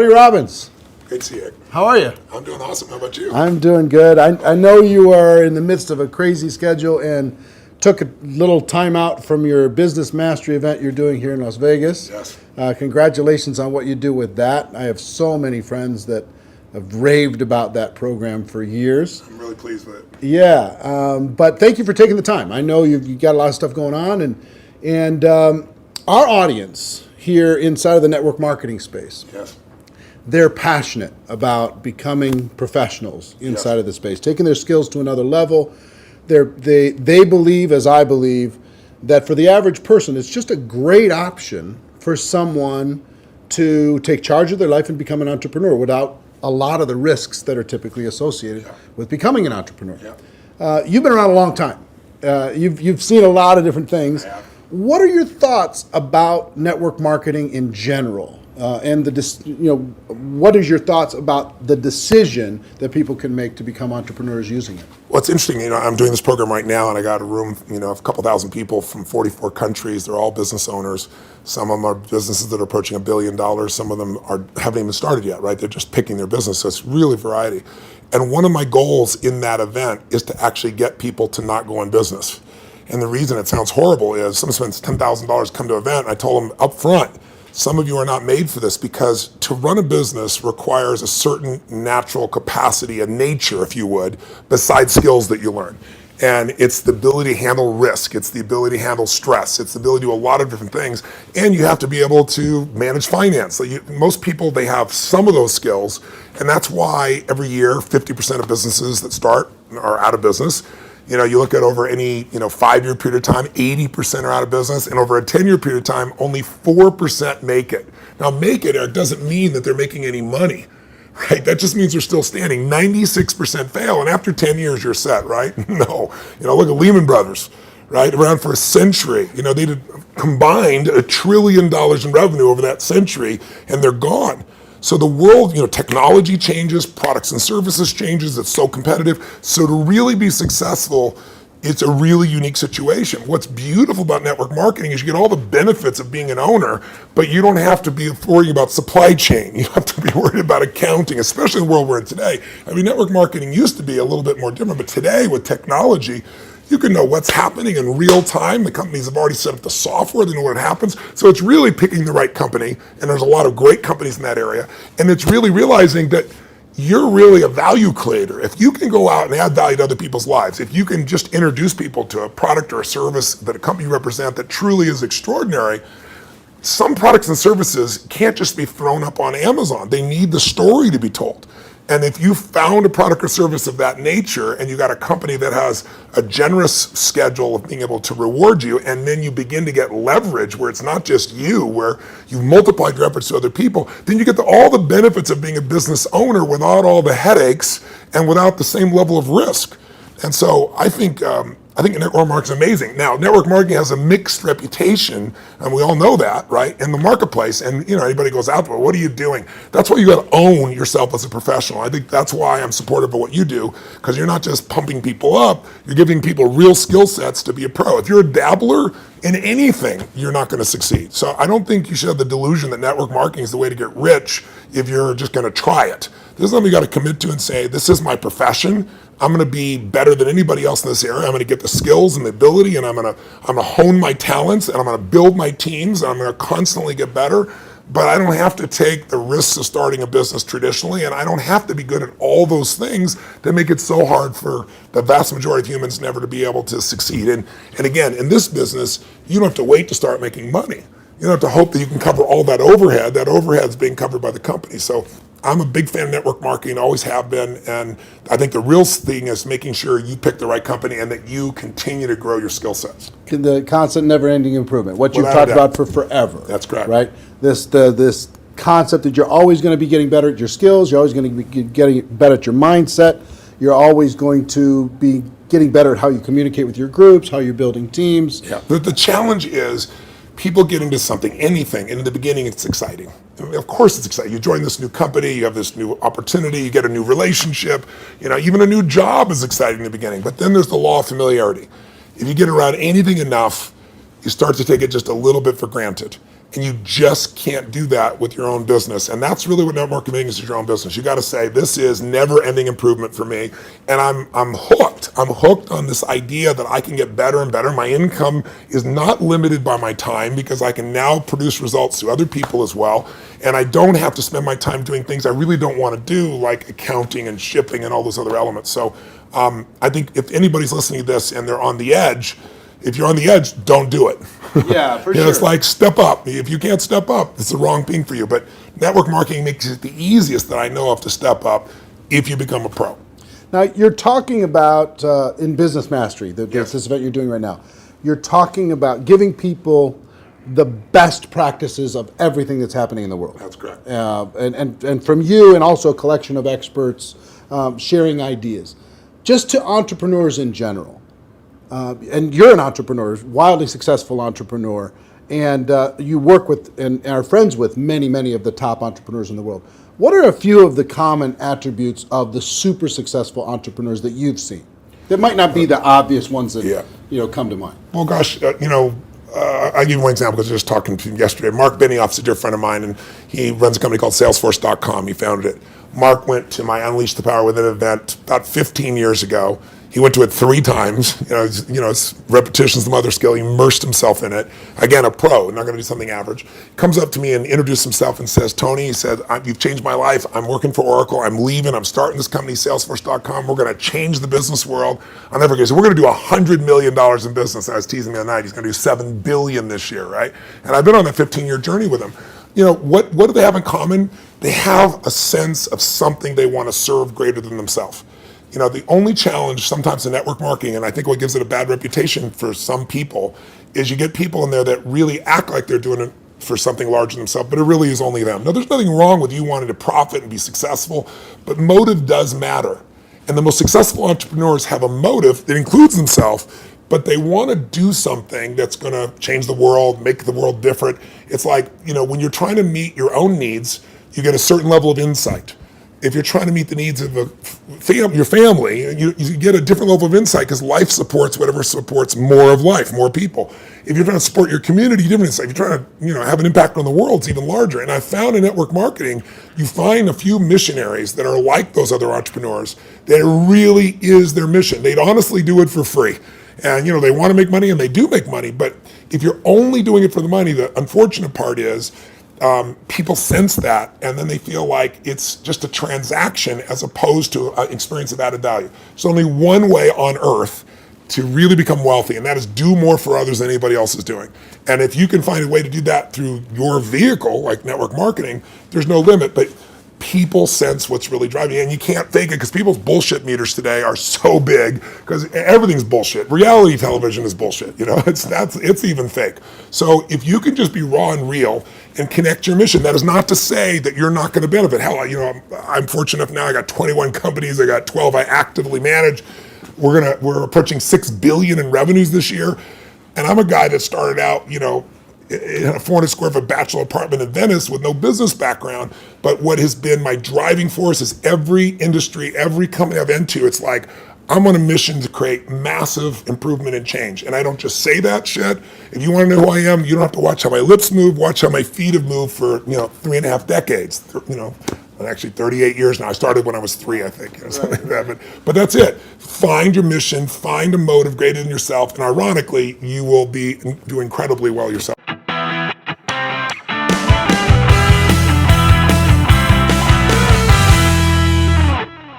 Tony Robbins. Great to see you. How are you? I'm doing awesome. How about you? I'm doing good. I know you are in the midst of a crazy schedule and took a little time out from your business mastery event you're doing here in Las Vegas. Yes. Congratulations on what you do with that. I have so many friends that have raved about that program for years. I'm really pleased with it. Yeah, but thank you for taking the time. I know you've got a lot of stuff going on, and our audience here inside of the network marketing space, Yes. they're passionate about becoming professionals inside Yes. of the space, taking their skills to another level. They believe, as I believe, that for the average person, it's just a great option for someone to take charge of their life and become an entrepreneur without a lot of the risks that are typically associated with becoming an entrepreneur. Yeah. You've been around a long time. You've seen a lot of different things. I have. What are your thoughts about network marketing in general? What is your thoughts about the decision that people can make to become entrepreneurs using it? Well, it's interesting. I'm doing this program right now, and I got a room, of a couple thousand people from 44 countries. They're all business owners. Some of them are businesses that are approaching $1 billion. Some of them haven't even started yet, right? They're just picking their business. So it's really variety. And one of my goals in that event is to actually get people to not go in business. And the reason it sounds horrible is someone spends $10,000 come to an event. And I told them up front, some of you are not made for this, because to run a business requires a certain natural capacity, a nature, if you would, besides skills that you learn. And it's the ability to handle risk. It's the ability to handle stress. It's the ability to do a lot of different things. And you have to be able to manage finance. So most people, they have some of those skills. And that's why every year, 50% of businesses that start are out of business. You look at over any 5-year period of time, 80% are out of business, and over a 10-year period of time, only 4% make it. Now, make it, Eric, doesn't mean that they're making any money, right? That just means they're still standing. 96% fail, and after 10 years, you're set, right? No. Look at Lehman Brothers, right? Around for a century. They did combined $1 trillion in revenue over that century, and they're gone. So the world, technology changes, products and services changes, it's so competitive. So to really be successful, it's a really unique situation. What's beautiful about network marketing is you get all the benefits of being an owner, but you don't have to be worrying about supply chain. You don't have to be worried about accounting, especially in the world we're in today. Network marketing used to be a little bit more different, but today with technology, you can know what's happening in real time. The companies have already set up the software, they know what happens. So it's really picking the right company, and there's a lot of great companies in that area. And it's really realizing that you're really a value creator. If you can go out and add value to other people's lives, if you can just introduce people to a product or a service that a company you represent that truly is extraordinary, some products and services can't just be thrown up on Amazon. They need the story to be told. And if you found a product or service of that nature, and you got a company that has a generous schedule of being able to reward you, and then you begin to get leverage where it's not just you, where you've multiplied your efforts to other people, then you get all the benefits of being a business owner without all the headaches and without the same level of risk. And so I think network marketing is amazing. Now, network marketing has a mixed reputation, and we all know that, right, in the marketplace. And anybody goes out there, what are you doing? That's why you got to own yourself as a professional. I think that's why I'm supportive of what you do, because you're not just pumping people up, you're giving people real skill sets to be a pro. If you're a dabbler in anything, you're not going to succeed. So I don't think you should have the delusion that network marketing is the way to get rich if you're just going to try it. This is something you got to commit to and say, this is my profession. I'm going to be better than anybody else in this area. I'm going to get the skills and the ability, and I'm going to hone my talents, and I'm going to build my teams, and I'm going to constantly get better. But I don't have to take the risks of starting a business traditionally, and I don't have to be good at all those things that make it so hard for the vast majority of humans never to be able to succeed. And again, in this business, you don't have to wait to start making money. You don't have to hope that you can cover all that overhead. That overhead is being covered by the company. So I'm a big fan of network marketing, always have been, and I think the real thing is making sure you pick the right company and that you continue to grow your skill sets. The constant never-ending improvement, what you've Without talked a doubt. about for forever. That's correct. Right? This concept that you're always going to be getting better at your skills, you're always going to be getting better at your mindset, you're always going to be getting better at how you communicate with your groups, how you're building teams. Yeah. The challenge is people get into something, anything, and in the beginning it's exciting. Of course it's exciting. You join this new company, you have this new opportunity, you get a new relationship, even a new job is exciting in the beginning, but then there's the law of familiarity. If you get around anything enough, you start to take it just a little bit for granted. And you just can't do that with your own business. And that's really what network marketing is your own business. You got to say, this is never-ending improvement for me. And I'm hooked. I'm hooked on this idea that I can get better and better. My income is not limited by my time because I can now produce results to other people as well. And I don't have to spend my time doing things I really don't want to do, like accounting and shipping and all those other elements. So I think if anybody's listening to this and they're on the edge, if you're on the edge, don't do it. Yeah, for sure. It's like step up. If you can't step up, it's the wrong thing for you. But network marketing makes it the easiest that I know of to step up if you become a pro. Now, you're talking about in Business Mastery, Yes. this event you're doing right now, you're talking about giving people the best practices of everything that's happening in the world. That's correct. And from you and also a collection of experts sharing ideas. Just to entrepreneurs in general. And you're an entrepreneur, wildly successful entrepreneur, and you work with and are friends with many of the top entrepreneurs in the world. What are a few of the common attributes of the super successful entrepreneurs that you've seen? That might not be the obvious ones that come to mind. Well, gosh, I'll give you one example because I was just talking to him yesterday. Mark Benioff's a dear friend of mine, and he runs a company called Salesforce.com. He founded it. Mark went to my Unleash the Power Within event about 15 years ago. He went to it 3 times. It's repetition's the mother skill. He immersed himself in it. Again, a pro, not going to do something average. Comes up to me and introduces himself and says, Tony, he said, you've changed my life. I'm working for Oracle. I'm leaving. I'm starting this company, Salesforce.com. We're going to change the business world. I'll never forget. So we're going to do $100 million in business. I was teasing the other night. He's going to do $7 billion this year, right? And I've been on that 15-year journey with him. What do they have in common? They have a sense of something they want to serve greater than themselves. The only challenge sometimes in network marketing, and I think what gives it a bad reputation for some people, is you get people in there that really act like they're doing it for something larger than themselves, but it really is only them. Now, there's nothing wrong with you wanting to profit and be successful, but motive does matter. And the most successful entrepreneurs have a motive that includes themselves, but they want to do something that's going to change the world, make the world different. It's like, when you're trying to meet your own needs, you get a certain level of insight. If you're trying to meet the needs of your family, you get a different level of insight because life supports whatever supports more of life, more people. If you're trying to support your community, different insight. If you're trying to have an impact on the world, it's even larger. And I found in network marketing, you find a few missionaries that are like those other entrepreneurs that it really is their mission. They'd honestly do it for free. And they want to make money and they do make money. But if you're only doing it for the money, the unfortunate part is people sense that, and then they feel like it's just a transaction as opposed to an experience of added value. There's only one way on earth to really become wealthy, and that is do more for others than anybody else is doing. And if you can find a way to do that through your vehicle, like network marketing, there's no limit. But people sense what's really driving you, and you can't fake it because people's bullshit meters today are so big because everything's bullshit. Reality television is bullshit. It's even fake. So if you can just be raw and real and connect your mission, that is not to say that you're not going to benefit. Hell, I'm fortunate enough now. I got 21 companies. I got 12 I actively manage. We're approaching $6 billion in revenues this year, and I'm a guy that started out, in a 400 square foot bachelor apartment in Venice with no business background. But what has been my driving force is every industry, every company I've into, it's like, I'm on a mission to create massive improvement and change. And I don't just say that shit. If you want to know who I am, you don't have to watch how my lips move, watch how my feet have moved for, 3.5 decades, actually 38 years now. I started when I was 3, I think, something like that. But that's it. Find your mission, find a motive greater than yourself, and ironically, you will do incredibly well yourself.